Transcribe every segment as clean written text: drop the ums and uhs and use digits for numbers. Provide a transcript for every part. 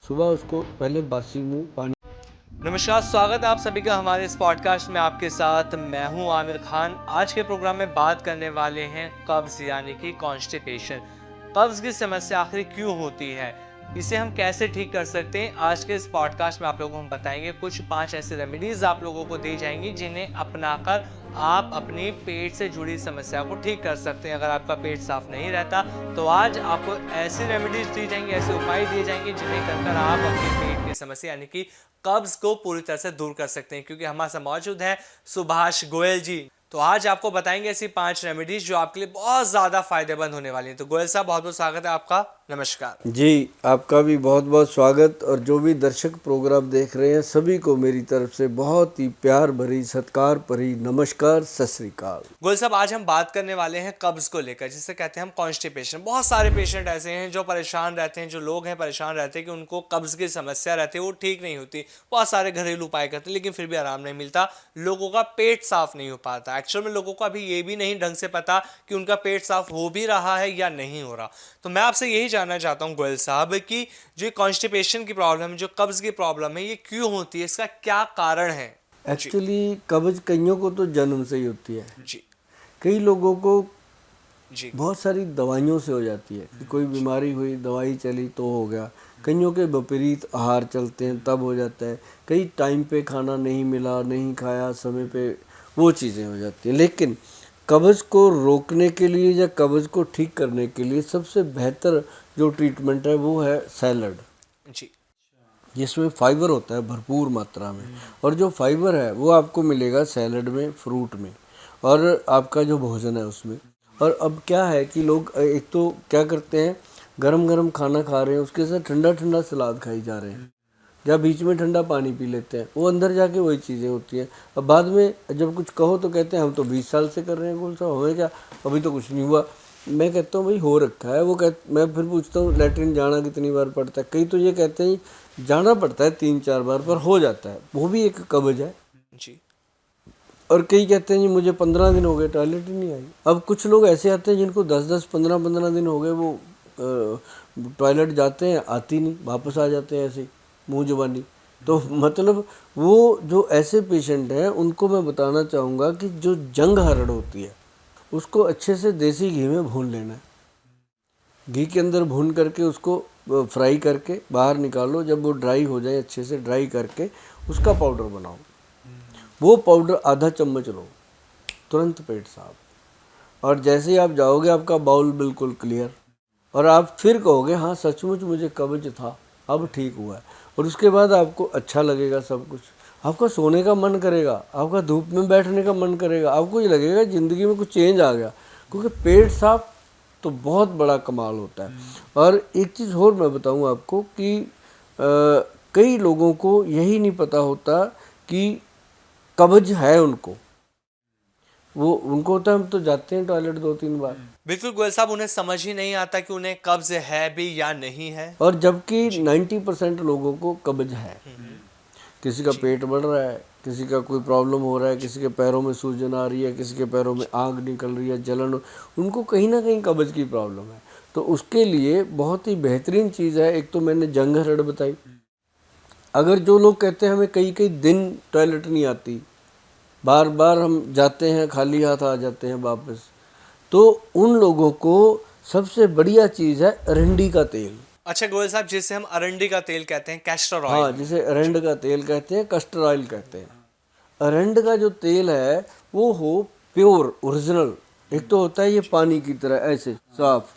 सुबह उसको पहले बासी मुँह पानी। नमस्कार, स्वागत है आप सभी का हमारे इस पॉडकास्ट में। आपके साथ मैं हूं आमिर खान। आज के प्रोग्राम में बात करने वाले हैं कब्ज़ यानी कि कॉन्स्टिपेशन। कब्ज़ की समस्या आखिर क्यों होती है, इसे हम कैसे ठीक कर सकते हैं। आज के इस पॉडकास्ट में आप लोगों को हम बताएंगे कुछ 5 ऐसे रेमेडीज़ आप लोगों को दी जाएंगी जिन्हें अपनाकर आप अपनी पेट से जुड़ी समस्या को ठीक कर सकते हैं। अगर आपका पेट साफ नहीं रहता तो आज आपको ऐसी रेमेडीज़ दी जाएंगी, ऐसे उपाय दिए जाएंगे जिन्हें कर आप अपने पेट की समस्या यानी कि कब्ज को पूरी तरह से दूर कर सकते हैं। क्योंकि हमारे साथ मौजूद है सुभाष गोयल जी, तो आज आपको बताएंगे ऐसी 5 रेमेडीज जो आपके लिए बहुत ज्यादा फायदेमंद होने वाली हैं। तो गोयल साहब, बहुत बहुत स्वागत है आपका। नमस्कार जी, आपका भी बहुत बहुत स्वागत। और जो भी दर्शक प्रोग्राम देख रहे हैं सभी को मेरी तरफ से बहुत ही प्यार भरी सत्कार भरी नमस्कार, सत श्री अकाल। गोयल साहब, आज हम बात करने वाले हैं कब्ज को लेकर, जिसे कहते हैं हम कॉन्स्टिपेशन। बहुत सारे पेशेंट ऐसे हैं जो परेशान रहते हैं, जो लोग हैं परेशान रहते हैं कि उनको कब्ज की समस्या रहती है, वो ठीक नहीं होती। बहुत सारे घरेलू उपाय करते हैं लेकिन फिर भी आराम नहीं मिलता। लोगों का पेट साफ नहीं हो पाता। एक्चुअल में लोगों को अभी ये भी नहीं ढंग से पता कि उनका पेट साफ हो भी रहा है या नहीं हो रहा। तो मैं आपसे यही जानना चाहता हूं गोयल साहब कि जो कॉन्स्टिपेशन की प्रॉब्लम, जो कब्ज की प्रॉब्लम है, ये क्यों होती है, इसका क्या कारण है। एक्चुअली कब्ज कईयों को तो जन्म से ही होती है। जी कई लोगों को जी बहुत सारी दवाइयों से हो जाती है कि कोई बीमारी हुई, दवाई चली तो हो गया। कईयों के विपरीत आहार चलते हैं तब हो जाता है। कई टाइम पे खाना नहीं मिला, नहीं खाया समय पे, वो चीज़ें हो जाती हैं। लेकिन कब्ज़ को रोकने के लिए या कब्ज़ को ठीक करने के लिए सबसे बेहतर जो ट्रीटमेंट है वो है सैलड, जी जिसमें फाइबर होता है भरपूर मात्रा में। और जो फाइबर है वो आपको मिलेगा सैलड में, फ्रूट में, और आपका जो भोजन है उसमें। और अब क्या है कि लोग एक तो क्या करते हैं, गरम गरम खाना खा रहे हैं, उसके साथ ठंडा ठंडा सलाद खाई जा रहे हैं, या बीच में ठंडा पानी पी लेते हैं। वो अंदर जाके वही चीज़ें होती हैं। अब बाद में जब कुछ कहो तो कहते हैं हम तो 20 साल से कर रहे हैं। गोल साहब हमें क्या, अभी तो कुछ नहीं हुआ। मैं कहता हूँ भाई हो रखा है। मैं फिर पूछता हूँ लैट्रिन जाना कितनी बार पड़ता है। कई तो ये कहते हैं जाना पड़ता है 3-4 बार, पर हो जाता है, वो भी एक कब्ज है। जी और कई कहते हैं जी मुझे 15 दिन हो गए टॉयलेट ही नहीं आई। अब कुछ लोग ऐसे आते हैं जिनको 10-10, 15-15 दिन हो गए, वो टॉयलेट जाते हैं, आती नहीं, वापस आ जाते हैं ऐसे ही मुँह जुबानी। तो मतलब वो जो ऐसे पेशेंट हैं उनको मैं बताना चाहूँगा कि जो जंग हरड़ होती है उसको अच्छे से देसी घी में भून लेना है। घी के अंदर भून करके उसको फ्राई करके बाहर निकालो। जब वो ड्राई हो जाए, अच्छे से ड्राई करके उसका पाउडर बनाओ। वो पाउडर आधा चम्मच लो, तुरंत पेट साफ। और जैसे ही आप जाओगे आपका बाउल बिल्कुल क्लियर, और आप फिर कहोगे हाँ सचमुच मुझे कब्ज था, अब ठीक हुआ है। और उसके बाद आपको अच्छा लगेगा सब कुछ। आपका सोने का मन करेगा, आपका धूप में बैठने का मन करेगा, आपको ये लगेगा ज़िंदगी में कुछ चेंज आ गया। क्योंकि पेट साफ तो बहुत बड़ा कमाल होता है। और एक चीज़ और मैं बताऊं आपको कि कई लोगों को यही नहीं पता होता कि कब्ज है उनको। वो उनको होता है हम तो जाते हैं टॉयलेट 2-3 बार। बिल्कुल गोयल साहब, उन्हें समझ ही नहीं आता कि उन्हें कब्ज है भी या नहीं है। और जबकि 90% लोगों को कब्ज है। किसी का पेट बढ़ रहा है, किसी का कोई प्रॉब्लम हो रहा है, किसी के पैरों में सूजन आ रही है, किसी के पैरों में आग निकल रही है, जलन, उनको कहीं ना कहीं कब्ज की प्रॉब्लम है। तो उसके लिए बहुत ही बेहतरीन चीज़ है। एक तो मैंने जंग हरड़ बताई। अगर जो लोग कहते हैं हमें कई कई दिन टॉयलेट नहीं आती, बार बार हम जाते हैं खाली हाथ आ जाते हैं वापस, तो उन लोगों को सबसे बढ़िया चीज़ है अरंडी का तेल। अच्छा गोयल साहब, जिसे हम अरंडी का तेल कहते हैं, कैस्टर ऑयल। हाँ, जिसे अरंड का तेल कहते हैं, कस्टर ऑयल कहते हैं। अरंड का जो तेल है वो हो प्योर ओरिजिनल। एक तो होता है ये पानी की तरह ऐसे साफ,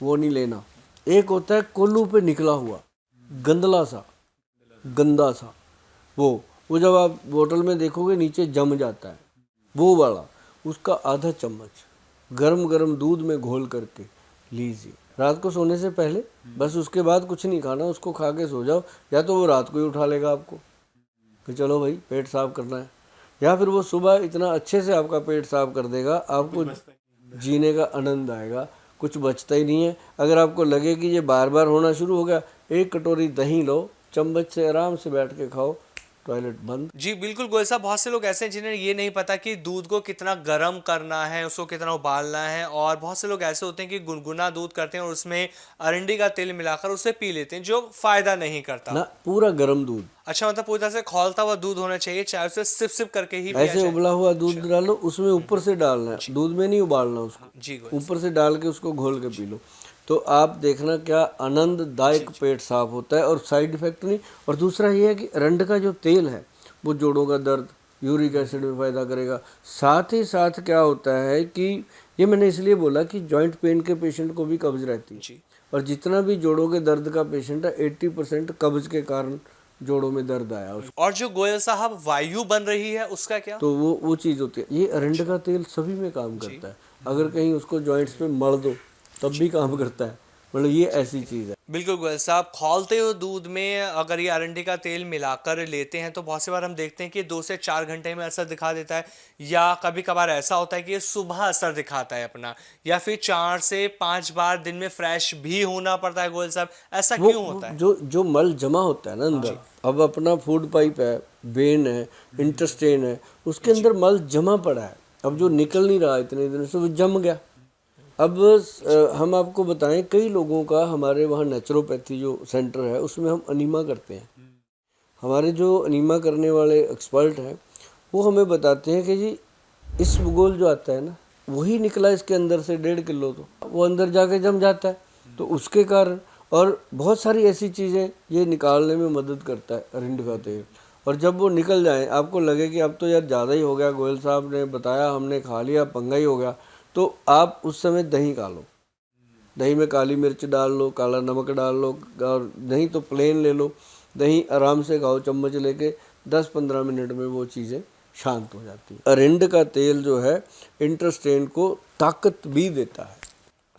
वो नहीं लेना। एक होता है कोल्लू पे निकला हुआ गंदला सा, गंदा सा, वो जब आप बोतल में देखोगे नीचे जम जाता है, वो वाला। उसका आधा चम्मच गरम गरम दूध में घोल करके लीजिए रात को सोने से पहले। बस उसके बाद कुछ नहीं खाना, उसको खा के सो जाओ। या तो वो रात को ही उठा लेगा आपको कि चलो भाई पेट साफ करना है, या फिर वो सुबह इतना अच्छे से आपका पेट साफ कर देगा, आपको जीने का आनंद आएगा, कुछ बचता ही नहीं है। अगर आपको लगे कि ये बार बार होना शुरू हो गया, एक कटोरी दही लो, चम्मच से आराम से बैठ के खाओ, टॉयलेट बंद। जी बिल्कुल गोयल साहब, बहुत से लोग ऐसे हैं जिन्हें ये नहीं पता कि दूध को कितना गर्म करना है, उसको कितना उबालना है, और बहुत से लोग ऐसे होते हैं कि गुनगुना दूध करते हैं और उसमें अरंडी का तेल मिलाकर उसे पी लेते हैं, जो फायदा नहीं करता। ना, पूरा गर्म दूध, अच्छा, मतलब पूरी तरह से खौलता हुआ दूध होना चाहिए, चाहे उसे सिप सिप करके ही पिया ऐसे जाए। उबला हुआ दूध डालो, उसमें ऊपर से डालना है, दूध में नहीं उबालना उसको, जी गोयल ऊपर से डाल के उसको घोल के पी लो। तो आप देखना क्या आनंददायक पेट साफ होता है और साइड इफेक्ट नहीं। और दूसरा ये है कि अरंड का जो तेल है वो जोड़ों का दर्द, यूरिक एसिड में फायदा करेगा। साथ ही साथ क्या होता है कि ये मैंने इसलिए बोला कि जॉइंट पेन के पेशेंट को भी कब्ज रहती है, जी और जितना भी जोड़ों के दर्द का पेशेंट है 80% कब्ज के कारण जोड़ों में दर्द आया उसको। और जो गोयल साहब वायु बन रही है उसका क्या? तो वो चीज़ होती है। ये अरंड का तेल सभी में काम करता है, अगर कहीं उसको जॉइंट्स में मल दो तब भी काम करता है। मतलब ये ऐसी चीज़ है। बिल्कुल गोयल साहब, खौलते हुए दूध में अगर ये अरंडी का तेल मिलाकर लेते हैं तो बहुत सी बार हम देखते हैं कि 2 से 4 घंटे में असर दिखा देता है, या कभी कभार ऐसा होता है कि ये सुबह असर दिखाता है अपना, या फिर 4 से 5 बार दिन में फ्रेश भी होना पड़ता है। गोयल साहब, ऐसा क्यों होता है? जो जो मल जमा होता है ना अंदर, अब अपना फूड पाइप है, वेन है, इंटेस्टाइन है, उसके अंदर मल जमा पड़ा है। अब जो निकल नहीं रहा इतने दिनों से, वो जम गया। अब हम आपको बताएं, कई लोगों का हमारे वहाँ नेचुरोपैथी जो सेंटर है उसमें हम अनीमा करते हैं। हमारे जो अनीमा करने वाले एक्सपर्ट हैं वो हमें बताते हैं कि जी इस भूगोल जो आता है ना, वही निकला इसके अंदर से 1.5 किलो, तो वो अंदर जाके जम जाता है। तो उसके कारण और बहुत सारी ऐसी चीज़ें ये निकालने में मदद करता है अरंड का तेल। और जब वो निकल जाए, आपको लगे कि अब तो यार ज़्यादा ही हो गया, गोयल साहब ने बताया, हमने खा लिया, पंगा ही हो गया, तो आप उस समय दही खा लो। दही में काली मिर्च डाल लो, काला नमक डाल लो, और नहीं तो प्लेन ले लो। दही आराम से खाओ चम्मच लेके, 10-15 मिनट में वो चीज़ें शांत हो जाती है। अरंड का तेल जो है इंटेस्टाइन को ताकत भी देता है।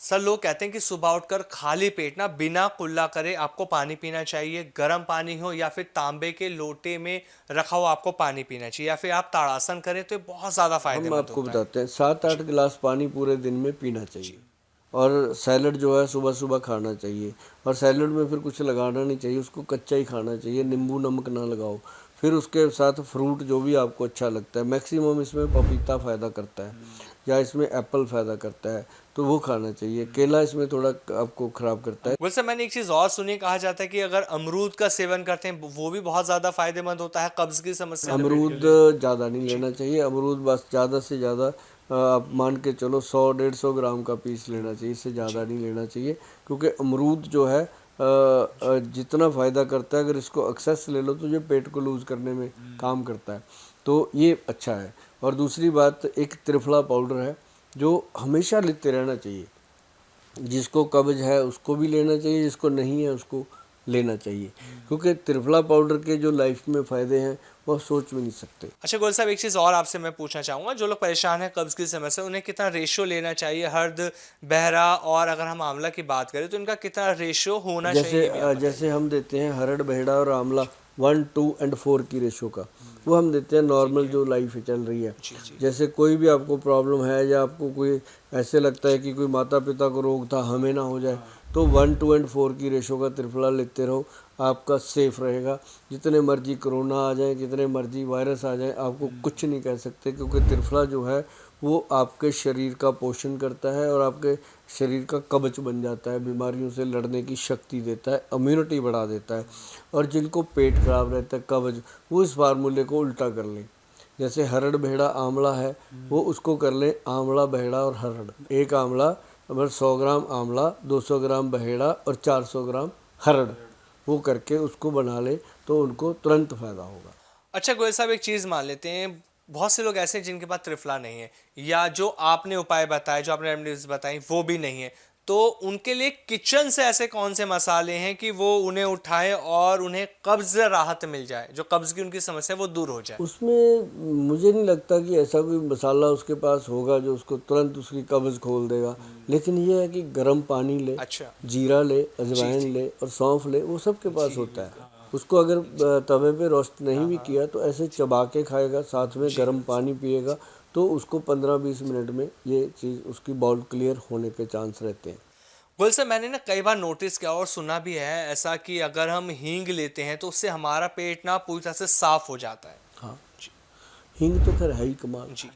सर, लोग कहते हैं कि सुबह उठकर खाली पेट ना बिना कुल्ला करे आपको पानी पीना चाहिए, गर्म पानी हो या फिर तांबे के लोटे में रखा हुआ आपको पानी पीना चाहिए, या फिर आप ताड़ासन करें तो ये बहुत ज़्यादा हम फायदेमंद आपको होता है। बताते हैं, 7-8 गिलास पानी पूरे दिन में पीना चाहिए। और सैलड जो है सुबह सुबह खाना चाहिए, और सैलड में फिर कुछ लगाना नहीं चाहिए, उसको कच्चा ही खाना चाहिए, नींबू नमक ना लगाओ। फिर उसके साथ फ्रूट जो भी आपको अच्छा लगता है, मैक्सिमम इसमें पपीता फ़ायदा करता है या इसमें एप्पल फ़ायदा करता है, तो वो खाना चाहिए। केला इसमें थोड़ा आपको ख़राब करता है। वैसे मैंने एक चीज़ और सुनी, कहा जाता है कि अगर अमरूद का सेवन करते हैं वो भी बहुत ज़्यादा फायदेमंद होता है कब्ज की समस्या। अमरूद ज़्यादा नहीं लेना चाहिए। अमरूद बस ज़्यादा से ज़्यादा आप मान के चलो 100-150 ग्राम का पीस लेना चाहिए, इससे ज़्यादा नहीं लेना चाहिए। क्योंकि अमरूद जो है जितना फ़ायदा करता है, अगर इसको एक्सेस ले लो तो ये पेट को लूज़ करने में काम करता है, तो ये अच्छा है। और दूसरी बात, एक त्रिफला पाउडर है जो हमेशा लेते रहना चाहिए। जिसको कब्ज है उसको भी लेना चाहिए, जिसको नहीं है उसको लेना चाहिए, क्योंकि त्रिफला पाउडर के जो लाइफ में फ़ायदे हैं वो सोच भी नहीं सकते। अच्छा गोयल साहब, एक चीज़ और आपसे मैं पूछना चाहूँगा, जो लोग परेशान हैं कब्ज़ की समस्या से, उन्हें कितना रेशो लेना चाहिए, हर्द, बहरा, और अगर हम आंवला की बात करें तो इनका कितना रेशो होना चाहिए, ये भी आप बताइए। जैसे हम देते हैं हरड़, बहेड़ा और आंवला 1, 2 और 4 की रेशो का, वो हम देते हैं नॉर्मल जो लाइफ चल रही है। जैसे कोई भी आपको प्रॉब्लम है, या आपको कोई ऐसे लगता है कि कोई माता पिता को रोग था, हमें ना हो जाए, तो 1, 2 और 4 की रेशो का त्रिफला लेते रहो, आपका सेफ रहेगा। जितने मर्जी कोरोना आ जाए, जितने मर्जी वायरस आ जाए, आपको कुछ नहीं कह सकते, क्योंकि त्रिफला जो है वो आपके शरीर का पोषण करता है और आपके शरीर का कवच बन जाता है, बीमारियों से लड़ने की शक्ति देता है, इम्यूनिटी बढ़ा देता है। और जिनको पेट खराब रहता है, कब्ज, वो इस फार्मूले को उल्टा कर लें। जैसे हरड़, बहेड़ा, आंवला है, वो उसको कर लें आंवला, बहेड़ा और हरड़। एक आंवला अगर 100 ग्राम आंवला, 200 ग्राम बहेड़ा और 400 ग्राम हरड़, वो करके उसको बना ले तो उनको तुरंत फ़ायदा होगा। अच्छा गोयल साहब, एक चीज़ मान लेते हैं, बहुत से लोग ऐसे हैं जिनके पास त्रिफला नहीं है, या जो आपने उपाय बताए, जो आपने रेमेडीज बताई वो भी नहीं है, तो उनके लिए किचन से ऐसे कौन से मसाले हैं कि वो उन्हें उठाएं और उन्हें कब्ज से राहत मिल जाए, जो कब्ज की उनकी समस्या है वो दूर हो जाए? उसमें मुझे नहीं लगता कि ऐसा कोई मसाला उसके पास होगा जो उसको तुरंत उसकी कब्ज़ खोल देगा, लेकिन ये है कि गर्म पानी ले, अच्छा, जीरा ले, अजवाइन ले और सौंफ ले, वो सबके पास होता है। उसको अगर तवे पे रोस्ट नहीं भी किया तो ऐसे चबा के खाएगा, साथ में गर्म पानी पिएगा, तो उसको 15-20 मिनट में ये चीज़ उसकी बाउल क्लियर होने के चांस रहते हैं। गोल सर, मैंने ना कई बार नोटिस किया और सुना भी है ऐसा कि अगर हम हींग लेते हैं तो उससे हमारा पेट ना पूरी तरह से साफ हो जाता है। हाँ, हींग तो खैर है ही कमाल। जी।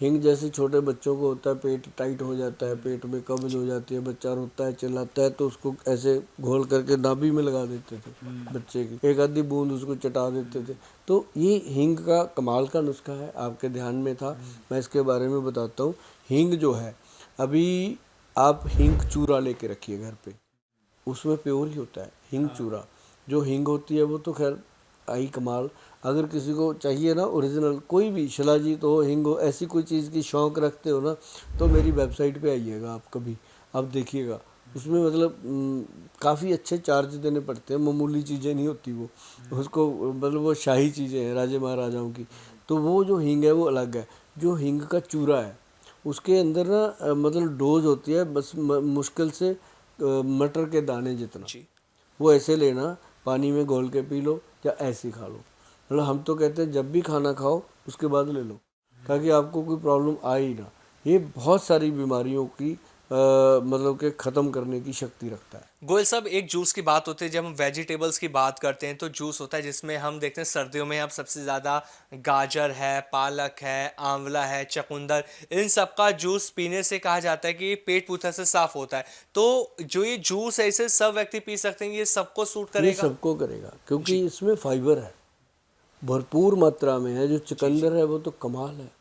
हींग जैसे छोटे बच्चों को होता है, पेट टाइट हो जाता है, पेट में कब्ज हो जाती है, बच्चा रोता है चिल्लाता है, तो उसको ऐसे घोल करके नाभि में लगा देते थे बच्चे की, एक आधी बूंद उसको चटा देते थे। तो ये हींग का कमाल का नुस्खा है, आपके ध्यान में था, मैं इसके बारे में बताता हूँ। हींग जो है, अभी आप हींग चूरा लेके रखिए घर पे, उसमें प्योर ही होता है हींग चूरा। जो हींग होती है वो तो खैर आई कमाल। अगर किसी को चाहिए ना ओरिजिनल, कोई भी शिलाजीत हो, हींग हो, ऐसी कोई चीज़ की शौक़ रखते हो ना, तो मेरी वेबसाइट पे आइएगा आप कभी, आप देखिएगा उसमें मतलब काफ़ी अच्छे चार्ज देने पड़ते हैं, मामूली चीज़ें नहीं होती वो, उसको मतलब वो शाही चीज़ें हैं राजे महाराजाओं की। तो वो जो हींग है वो अलग है। जो हींग का चूरा है उसके अंदर ना मतलब डोज होती है बस मुश्किल से मटर के दाने जितना। जी। वो ऐसे लेना, पानी में घोल के पी लो या ऐसे ही खा लो। मतलब हम तो कहते हैं जब भी खाना खाओ उसके बाद ले लो, ताकि आपको कोई प्रॉब्लम आए ही ना। ये बहुत सारी बीमारियों की मतलब कि ख़त्म करने की शक्ति रखता है। गोयल साहब, एक जूस की बात होती है, जब हम वेजिटेबल्स की बात करते हैं तो जूस होता है जिसमें हम देखते हैं सर्दियों में अब सबसे ज़्यादा गाजर है, पालक है, आंवला है, चकुंदर, इन सब का जूस पीने से कहा जाता है कि पेट पूरा से साफ होता है। तो जो ये जूस है इसे सब व्यक्ति पी सकते हैं, ये सबको सूट ये करेगा? सबको करेगा क्योंकि जी। इसमें फाइबर है, भरपूर मात्रा में है। जो जी। जी। चुकंदर है वो तो कमाल है।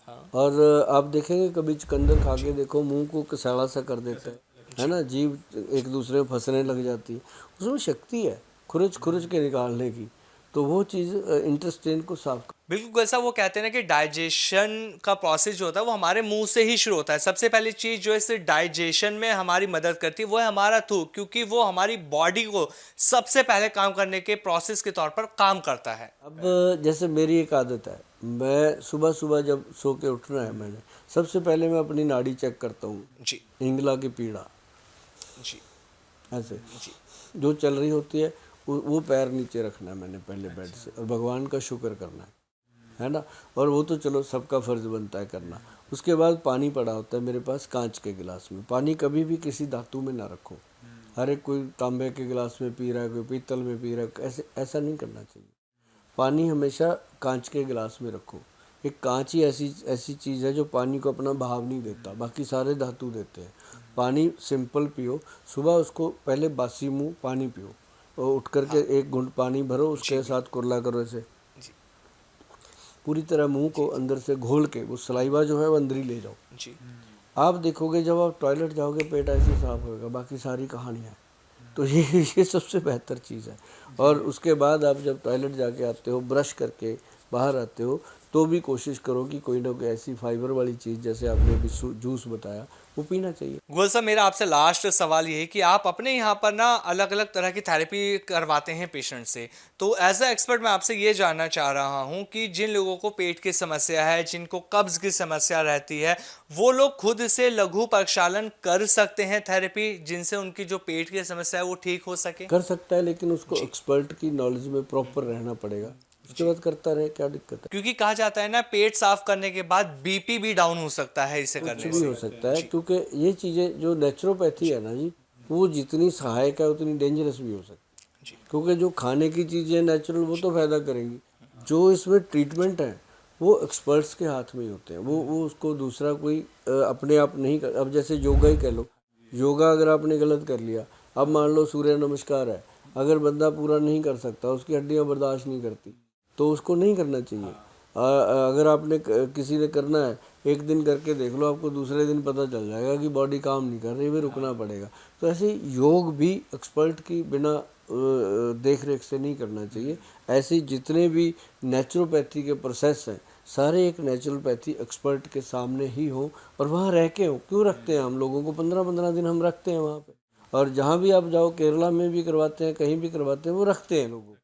हाँ। और आप देखेंगे कभी चुकंदर खा के देखो, मुंह को कसाला सा कर देता है जी। ना, जीभ एक दूसरे में फंसने लग जाती है। उसमें शक्ति है खुरच खुरच के निकालने की, तो वो चीज़ इंटेस्टाइन को साफ बिल्कुल, ऐसा वो कहते हैं ना कि डाइजेशन का प्रोसेस जो होता है वो हमारे मुंह से ही शुरू होता है। सबसे पहली चीज़ जो इस डाइजेशन में हमारी मदद करती है वो है हमारा थूक, क्योंकि वो हमारी बॉडी को सबसे पहले काम करने के प्रोसेस के तौर पर काम करता है। अब जैसे मेरी एक आदत है, मैं सुबह सुबह जब सो के उठना है, मैंने सबसे पहले मैं अपनी नाड़ी चेक करता हूँ, जी। इंगला की पीड़ा जी। ऐसे जी। जो चल रही होती है, वो पैर नीचे रखना है मैंने पहले बेड से, और भगवान का शुक्र करना है ना। और वो तो चलो सबका फ़र्ज़ बनता है करना। उसके बाद पानी पड़ा होता है मेरे पास कांच के गिलास में। पानी कभी भी किसी धातु में ना रखो। हर एक कोई तांबे के गिलास में पी रहा है, कोई पीतल में पी रहा है, ऐसे ऐसा नहीं करना चाहिए। पानी हमेशा कांच के गिलास में रखो। एक कांच ही ऐसी ऐसी चीज़ है जो पानी को अपना बहाव नहीं देता, बाकी सारे धातु देते हैं। पानी सिंपल पियो, सुबह उसको पहले बासी मुंह पानी पियो, और उठ करके एक घूंट पानी भरो, उसके साथ कुरला करो ऐसे, जी। पूरी तरह मुंह को अंदर से घोल के वो सलाइवा जो है वो अंदर ही ले जाओ। जी। आप देखोगे जब आप टॉयलेट जाओगे पेट ऐसे साफ होगा, बाकी सारी कहानियाँ हैं। तो ये सबसे बेहतर चीज़ है। और उसके बाद आप जब टॉयलेट जाके आते हो, ब्रश करके बाहर आते हो, तो भी कोशिश करो कि कोई ना कोई ऐसी फाइबर वाली चीज़, जैसे आपने अभी जूस बताया, वो पीना चाहिए। गोल साहब, मेरा आपसे लास्ट सवाल ये है कि आप अपने यहाँ पर ना अलग अलग तरह की थेरेपी करवाते हैं पेशेंट से, तो एज अ एक्सपर्ट मैं आपसे ये जानना चाह रहा हूँ कि जिन लोगों को पेट की समस्या है, जिनको कब्ज की समस्या रहती है, वो लोग खुद से लघु प्रक्षालन कर सकते हैं थेरेपी, जिनसे उनकी जो पेट की समस्या है वो ठीक हो सके? कर सकता है, लेकिन उसको जी। एक्सपर्ट की नॉलेज में प्रॉपर रहना पड़ेगा। उसके बाद करता रहे, क्या दिक्कत है। क्योंकि कहा जाता है ना पेट साफ करने के बाद बीपी भी डाउन हो सकता है इसे कुछ करने भी से। हो सकता है, जी। क्योंकि ये चीज़ें जो नेचुरोपैथी है ना जी, वो जितनी सहायक है उतनी डेंजरस भी हो सकती है। जी। क्योंकि जो खाने की चीज़ें नेचुरल वो तो फ़ायदा करेंगी, जो इसमें ट्रीटमेंट है वो एक्सपर्ट्स के हाथ में ही होते हैं। वो उसको दूसरा कोई अपने आप नहीं कर। अब जैसे योगा ही कह लो, योगा अगर आपने गलत कर लिया, अब मान लो सूर्य नमस्कार है, अगर बंदा पूरा नहीं कर सकता, उसकी हड्डियाँ बर्दाश्त नहीं करती, तो उसको नहीं करना चाहिए। अगर आपने किसी ने करना है, एक दिन करके देख लो, आपको दूसरे दिन पता चल जाएगा कि बॉडी काम नहीं कर रही, भी रुकना पड़ेगा। तो ऐसे योग भी एक्सपर्ट की बिना देख रेख से नहीं करना चाहिए। ऐसे जितने भी नेचुरोपैथी के प्रोसेस हैं, सारे एक नेचुरोपैथी एक्सपर्ट के सामने ही हो, और वहाँ रह के हो। क्यों रखते हैं हम लोगों को 15-15 दिन हम रखते हैं वहाँ पे, और जहाँ भी आप जाओ, केरला में भी करवाते हैं, कहीं भी करवाते हैं, वो रखते हैं लोगों को।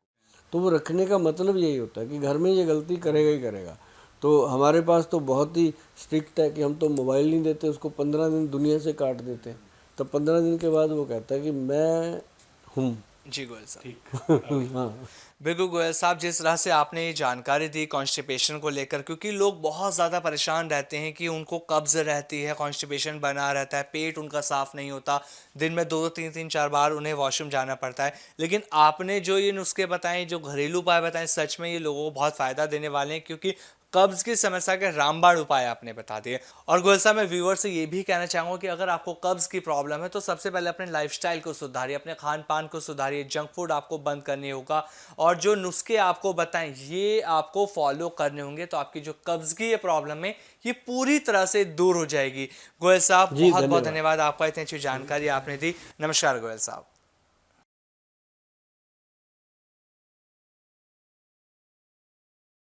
तो वो रखने का मतलब यही होता है कि घर में ये गलती करेगा ही करेगा। तो हमारे पास तो बहुत ही स्ट्रिक्ट है कि हम तो मोबाइल नहीं देते उसको, 15 दिन दुनिया से काट देते हैं। तब 15 दिन के बाद वो कहता है कि मैं हूँ, जी गोयल साहब। हाँ। बिल्कुल गोयल साहब, जिस तरह से आपने ये जानकारी दी कॉन्स्टिपेशन को लेकर, क्योंकि लोग बहुत ज़्यादा परेशान रहते हैं कि उनको कब्ज़ रहती है, कॉन्स्टिपेशन बना रहता है, पेट उनका साफ़ नहीं होता, दिन में 2 3 3 4 बार उन्हें वॉशरूम जाना पड़ता है। लेकिन आपने जो ये नुस्खे बताए, जो घरेलू उपाय बताए, सच में ये लोगों को बहुत फ़ायदा देने वाले हैं, क्योंकि कब्ज़ की समस्या के रामबाण उपाय आपने बता दिए। और गोयल साहब, मैं व्यूअर से ये भी कहना चाहूँगा कि अगर आपको कब्ज़ की प्रॉब्लम है तो सबसे पहले अपने लाइफस्टाइल को सुधारिए, अपने खान पान को सुधारिए, जंक फूड आपको बंद करनी होगा, और जो नुस्खे आपको बताएं ये आपको फॉलो करने होंगे, तो आपकी जो कब्ज़ की ये प्रॉब्लम है ये पूरी तरह से दूर हो जाएगी। गोयल साहब, जी बहुत बहुत धन्यवाद। धन्यवाद आपका, इतनी अच्छी जानकारी आपने दी। नमस्कार गोयल साहब।